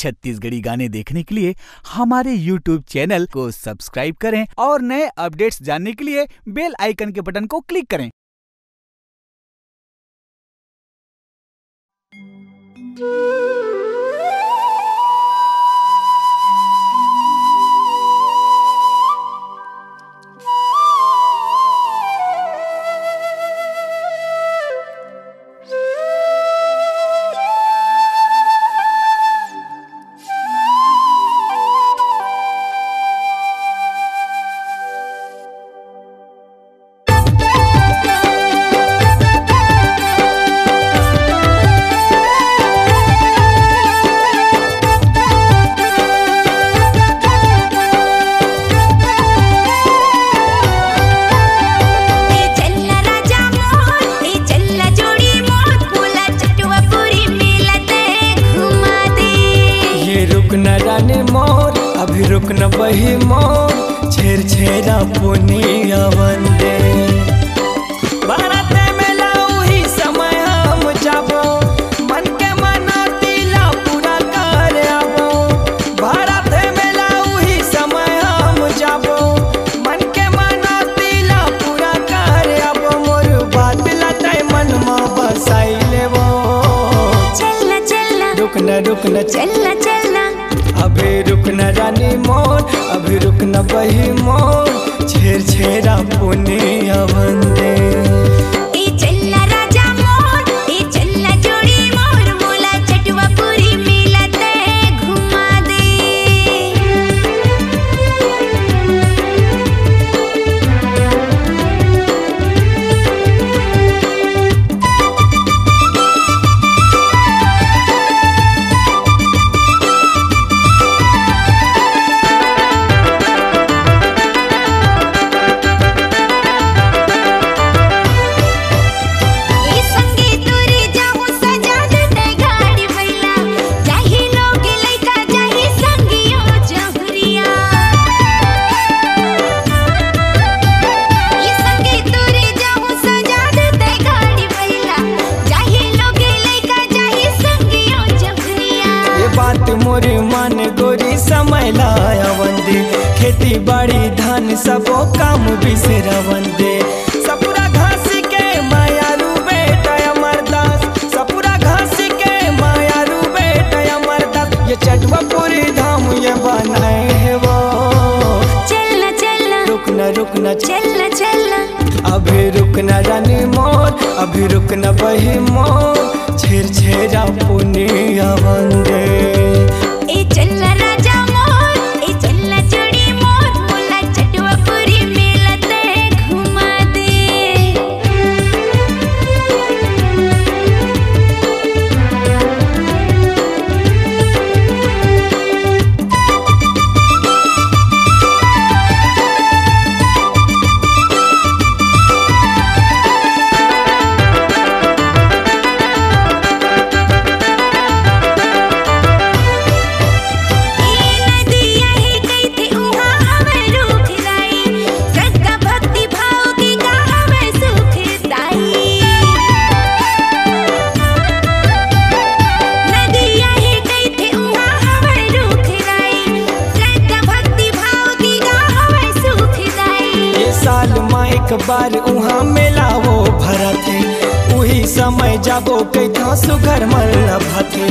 छत्तीसगढ़ी गाने देखने के लिए हमारे YouTube चैनल को सब्सक्राइब करें और नए अपडेट्स जानने के लिए बेल आइकन के बटन को क्लिक करें। मोर अभी रुक न बही मोर छेर छेरा पुनिया वंदे भारत में लाऊ ही समय हम जाबो मन के मनोतीला पूरा कर आबो भारत में लाऊ ही समय हम जाबो मन के मनोतीला पूरा कर आबो मोर बात लताई मन में बसाई लेबो चलना चलना रुक न चलना चलना अभी रुक न रानी मोर अभी रुक न बही मोर छेर छेरा पुनिया वंदे ए चलना राजा मोर ए चलना जोड़ी मोर मोला चटवा पूरी मिलते घुमा दे। मोरी मन गोरी समय लाया वंदे खेती बाड़ी धान सबो काम बिसरा वंदे सपुरा घास के माया रू बेटा अमरदास सपुरा घास के माया रू बेटा अमरदास ये चटवा पूरी धाम ये बनाए है वो चलना चलना रुक न चलना चलना अभी रुक न रानी मोर अभी रुक न बही मोर छेर छेरा पुनिया वंदे ए चलना राजा मोर ए चलना जोड़ी मोर मोला चटवा पूरी मिलते घुमा दे। एक बार उहाँ मेला वो भरा थे वही समय जाबो कैथा सुगर मल्ला भाथे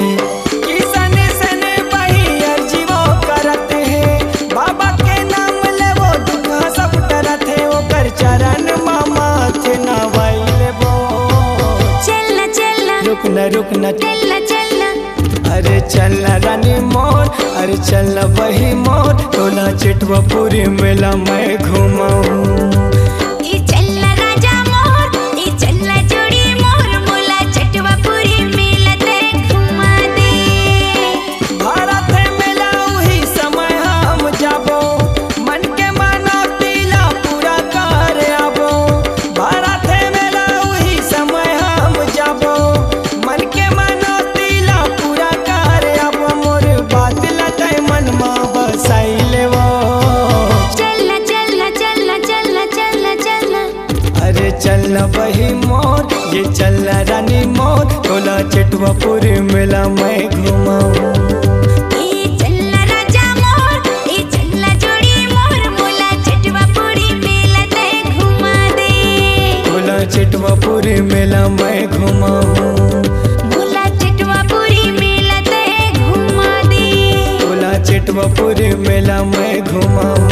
किसान सने बही अर्जी वो करते हैं बाबा के नाम ले वो दुखा सब डरते ओकर चरण मामा थे नवाई लेबो चलना चलना रुक न चलना चलना अरे चलना रानी मोर अरे चलना बही मोर तोला चिटवा पूरी मेला मैं घुमाऊं। चलना चटवापुरी मेला मैं घुमाऊं। भोला चटवापुरी मेला ते घुमा दे। भोला चटवापुरी मेला मैं घुमाऊं।